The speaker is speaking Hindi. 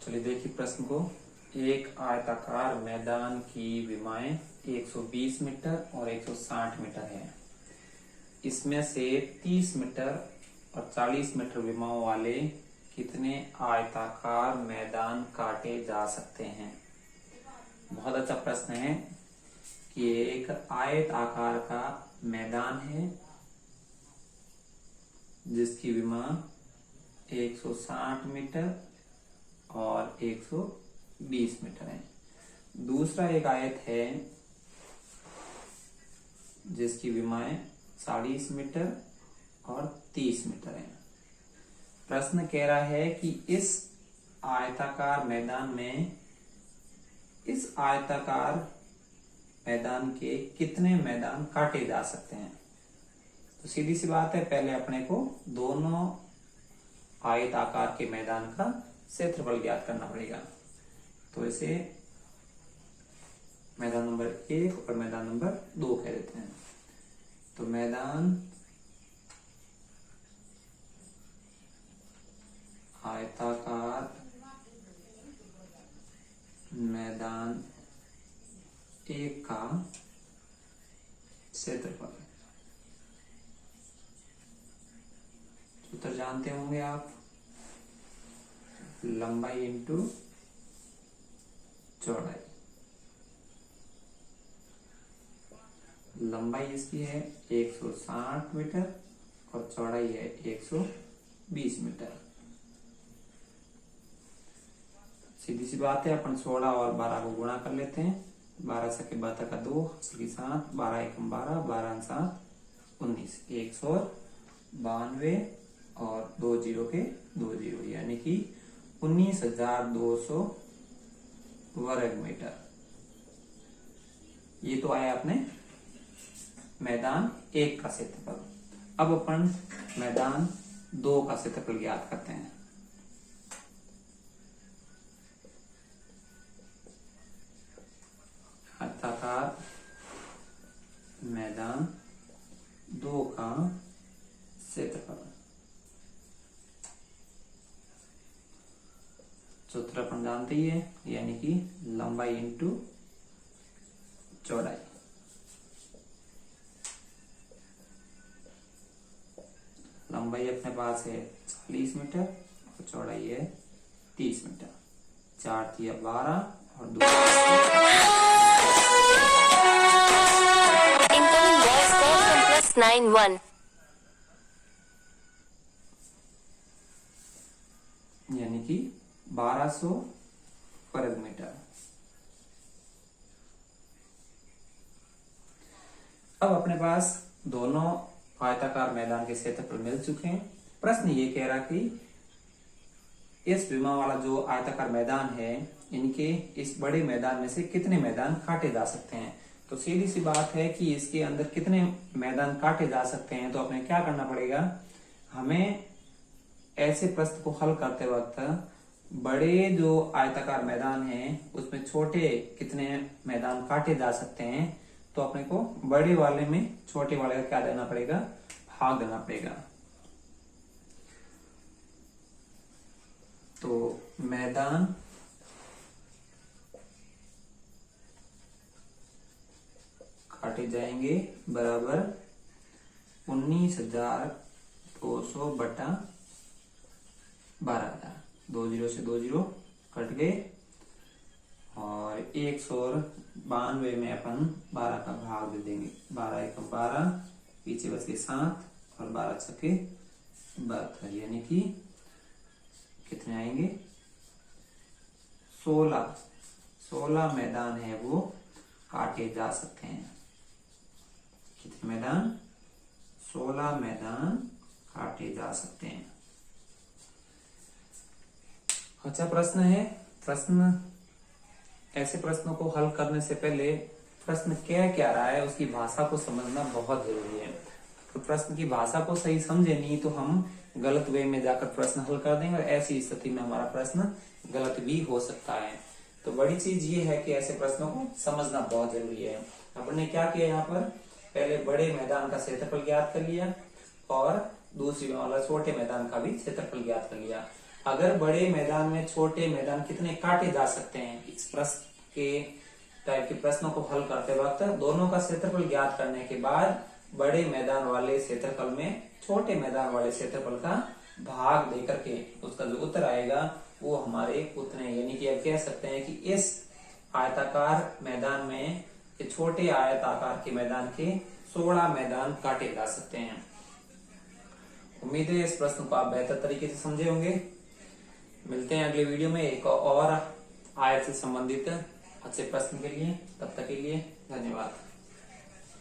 चलिए देखिए प्रश्न को। एक आयताकार मैदान की विमाएं 120 मीटर और 160 मीटर है। इसमें से 30 मीटर और 40 मीटर विमाओं वाले कितने आयताकार मैदान काटे जा सकते हैं। बहुत अच्छा प्रश्न है कि एक आयत आकार का मैदान है जिसकी विमा 160 मीटर और 120 मीटर है। दूसरा एक आयत है जिसकी विमाएं 40 मीटर और 30 मीटर है। प्रश्न कह रहा है कि इस आयताकार मैदान में इस आयताकार मैदान के कितने मैदान काटे जा सकते हैं। तो सीधी सी बात है, पहले अपने को दोनों आयत आकार के मैदान का क्षेत्रफल ज्ञात करना पड़ेगा। तो इसे मैदान नंबर 1 और मैदान नंबर 2 कह देते हैं। तो मैदान आयताकार मैदान 1 का क्षेत्रफल, सूत्र जानते होंगे आप, लंबाई इंटू चौड़ाई। लंबाई इसकी है 160 मीटर और चौड़ाई है 120 मीटर। सीधी सी बात है, अपन 16 और 12 को गुणा कर लेते हैं। 12 सके 12 का 2 7, 12 एकम 12, 12 7 19, 192 और 2 जीरो के 2 जीरो, यानी कि 19,200 वर्ग मीटर। ये तो आया अपने मैदान 1 का क्षेत्रफल। अब अपन मैदान 2 का क्षेत्रफल ज्ञात करते हैं। आयताकार मैदान 2 का क्षेत्रफल, सूत्र अपन जानते ही है, यानी कि लंबाई इंटू चौड़ाई। लंबाई अपने पास है 40 मीटर और चौड़ाई है 30 मीटर। 4 तिया 12 और 2 91 यानी कि 1200 वर्ग मीटर। अब अपने पास दोनों आयताकार मैदान के क्षेत्रफल मिल चुके हैं। प्रश्न ये कह रहा कि इस विमा वाला जो आयताकार मैदान है, इनके इस बड़े मैदान में से कितने मैदान काटे जा सकते हैं। तो सीधी सी बात है कि इसके अंदर कितने मैदान काटे जा सकते हैं। तो अपने क्या करना पड़ेगा, हमें ऐसे प्रश्न को हल करते वक्त बड़े जो आयताकार मैदान है उसमें छोटे कितने मैदान काटे जा सकते हैं, तो अपने को बड़े वाले में छोटे वाले का क्या देना पड़ेगा, भाग देना पड़ेगा। तो मैदान काटे जाएंगे बराबर 19,200 बटा 12,000। 2 जीरो से 2 जीरो कट गए और 192 में अपन 12 का भाग दे देंगे। 12 एकम 12, पीछे बच गए 7 और 12 छके 72, यानी कि कितने आएंगे, 16 मैदान है वो काटे जा सकते हैं। कितने मैदान, 16 मैदान काटे जा सकते हैं। अच्छा प्रश्न है। प्रश्न, ऐसे प्रश्नों को हल करने से पहले प्रश्न कह क्या रहा है उसकी भाषा को समझना बहुत जरूरी है। तो प्रश्न की भाषा को सही समझे नहीं तो हम गलत वे में जाकर प्रश्न हल कर देंगे और ऐसी स्थिति में हमारा प्रश्न गलत भी हो सकता है। तो बड़ी चीज ये है कि ऐसे प्रश्नों को समझना बहुत जरूरी है। अपने क्या किया, यहाँ पर पहले बड़े मैदान का क्षेत्रफल ज्ञात कर लिया और दूसरी वाला छोटे मैदान का भी क्षेत्रफल ज्ञात कर लिया। अगर बड़े मैदान में छोटे मैदान कितने काटे जा सकते हैं। इस प्रश्न के टाइप के प्रश्नों को हल करते वक्त दोनों का क्षेत्रफल ज्ञात करने के बाद बड़े मैदान वाले क्षेत्रफल में छोटे मैदान वाले क्षेत्रफल का भाग देकर के उसका जो उत्तर आएगा वो हमारे उतने, यानी कि आप कह सकते हैं कि इस आयताकार मैदान में छोटे आयताकार के मैदान के 16 मैदान काटे जा सकते हैं। उम्मीद है इस प्रश्न को आप बेहतर तरीके से समझे होंगे। मिलते हैं अगले वीडियो में एक और आयत से संबंधित अच्छे प्रश्न के लिए। तब तक के लिए धन्यवाद।